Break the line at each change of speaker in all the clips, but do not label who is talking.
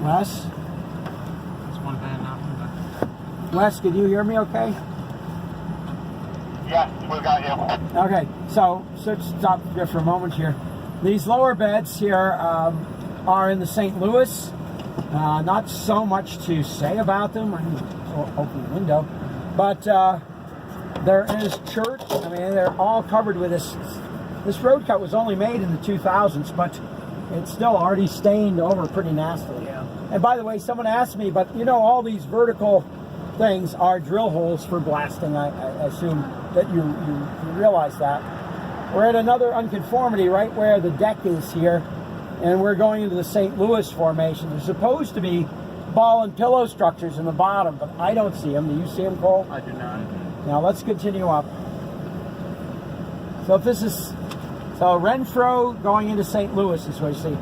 Wes?
It's one band now.
Wes, can you hear me okay?
Yes, we got you.
Okay, so stop here for a moment here. These lower beds here are in the St. Louis. Not so much to say about them. I can open the window. But there is church. I mean, they're all covered with this. This road cut was only made in the 2000s, but it's still already stained over pretty nastily.
Yeah.
And by the way, someone asked me, but you know, all these vertical things are drill holes for blasting. I assume that you realize that. We're at another unconformity right where the deck is here, and we're going into the St. Louis formation. There's supposed to be ball and pillow structures in the bottom, but I don't see them. Do you see them, Cole?
I do not.
Now let's continue up. So if this is, so Renfro going into St. Louis is what you see.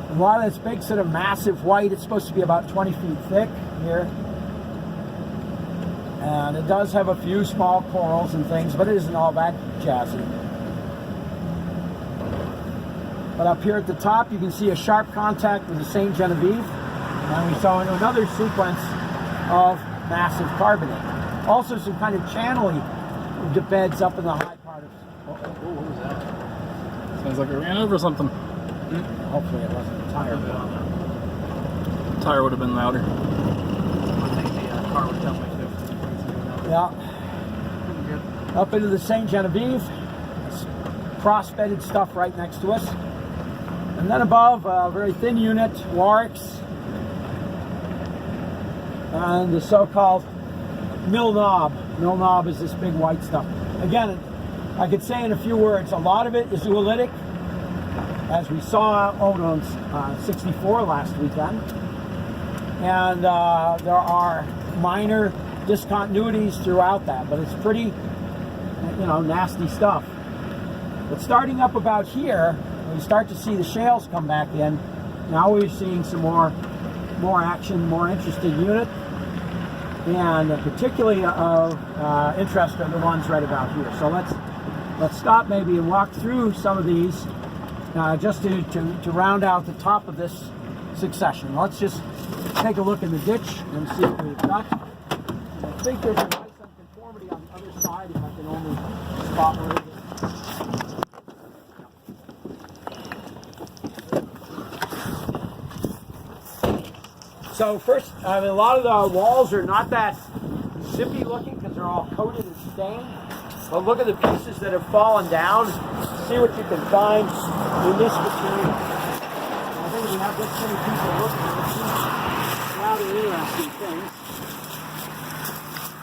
And a lot of this big sort of massive white, it's supposed to be about 20 feet thick here. And it does have a few small corals and things, but it isn't all that jazzy. But up here at the top, you can see a sharp contact with the St. Genevieve. And we saw another sequence of massive carbonate. Also some kind of channeling beds up in the high part of...
What was that?
Sounds like it ran over something.
Hopefully it wasn't a tire.
The tire would have been louder.
I think the car would tell me too.
Yeah. Up into the St. Genevieve. It's cross-bedded stuff right next to us. And then above, a very thin unit, Warwicks. And the so-called Mill Knob. Mill Knob is this big white stuff. Again, I could say in a few words, a lot of it is oolitic, as we saw out on 64 last weekend. And there are minor discontinuities throughout that, but it's pretty, nasty stuff. But starting up about here, we start to see the shales come back in. Now we're seeing some more action, more interesting unit. And particularly of interest are the ones right about here. So let's stop maybe and walk through some of these just to round out the top of this succession. Let's just take a look in the ditch and see what we've got. I think there's a nice unconformity on the other side if I can only spot where it is. So first, a lot of the walls are not that zippy looking because they're all coated and stained. But look at the pieces that have fallen down. See what you can find in this material. I think we have this many people looking at a lot of interesting things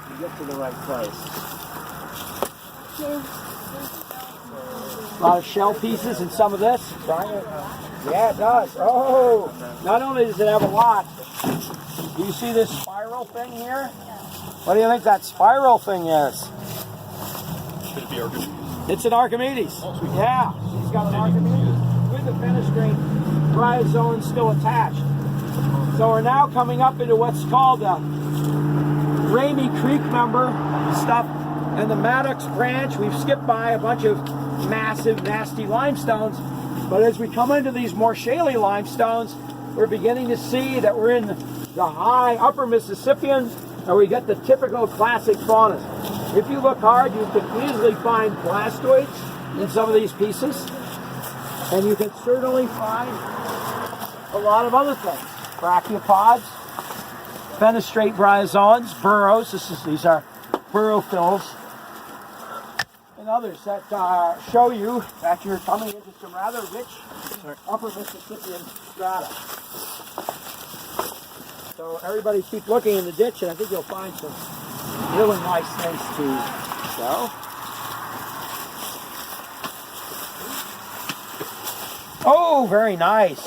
to get to the right place. A lot of shell pieces in some of this. Yeah, it does. Oh, not only does it have a lot, do you see this spiral thing here? What do you think that spiral thing is?
Should it be Archimedes?
It's an Archimedes.
Oh, sweet.
Yeah, he's got an Archimedes with the fenestrate bryozoan still attached. So we're now coming up into what's called the Ramey Creek member stuff and the Maddox branch. We've skipped by a bunch of massive, nasty limestones. But as we come into these more shaly limestones, we're beginning to see that we're in the high upper Mississippian, and we get the typical classic faunas. If you look hard, you can easily find blastoids in some of these pieces, and you can certainly find a lot of other things. Brachiopods, fenestrate bryozoans, burrows. These are burrophils, and others that show you that you're coming into some rather rich upper Mississippian strata. So everybody keep looking in the ditch, and I think you'll find some really nice things to show. Oh, very nice.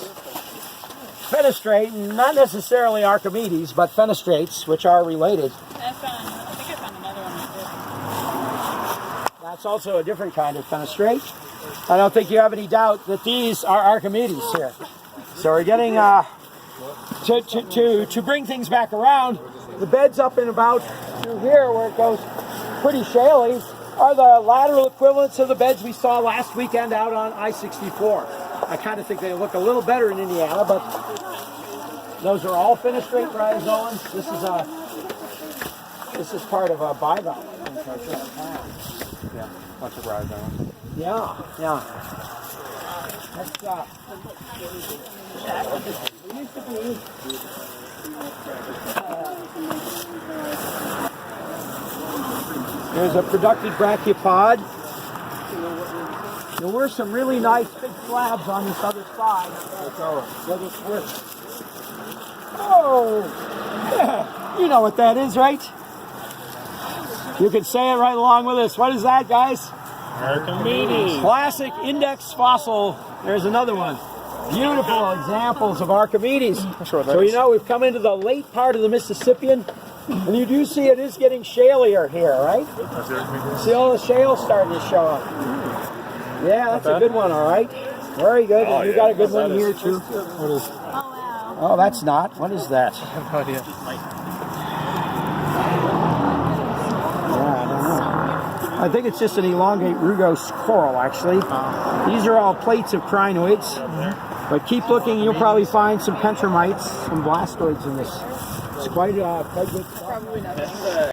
Fenestrate, not necessarily Archimedes, but fenestrates, which are related.
I think I found another one like this.
That's also a different kind of fenestrate. I don't think you have any doubt that these are Archimedes here. So we're getting, to bring things back around, the beds up in about through here where it goes pretty shaly are the lateral equivalents of the beds we saw last weekend out on I-64. I kind of think they look a little better in Indiana, but Those are all finished rate bryozoans. This is part of a bivalve.
Yeah, bunch of rhizomes.
Yeah, yeah. That's There's a productive brachiopod. There were some really nice big slabs on this other side. Oh, yeah. You know what that is, right? You can say it right along with us. What is that, guys?
Archimedes.
Classic index fossil. There's another one. Beautiful examples of Archimedes.
Sure,
So you know we've come into the late part of the Mississippian, and you do see it is getting shalier here, right? See all the shale starting to show up. Yeah, that's a good one, all right. Very good. And you got a good one here too.
What is?
Oh, wow.
Oh, that's not. What is that?
I have no idea.
Yeah, I don't know. I think it's just an elongate rugose coral, actually. These are all plates of crinoids. But keep looking, you'll probably find some pentramites, some blastoids in this. It's quite good stuff.
Probably not.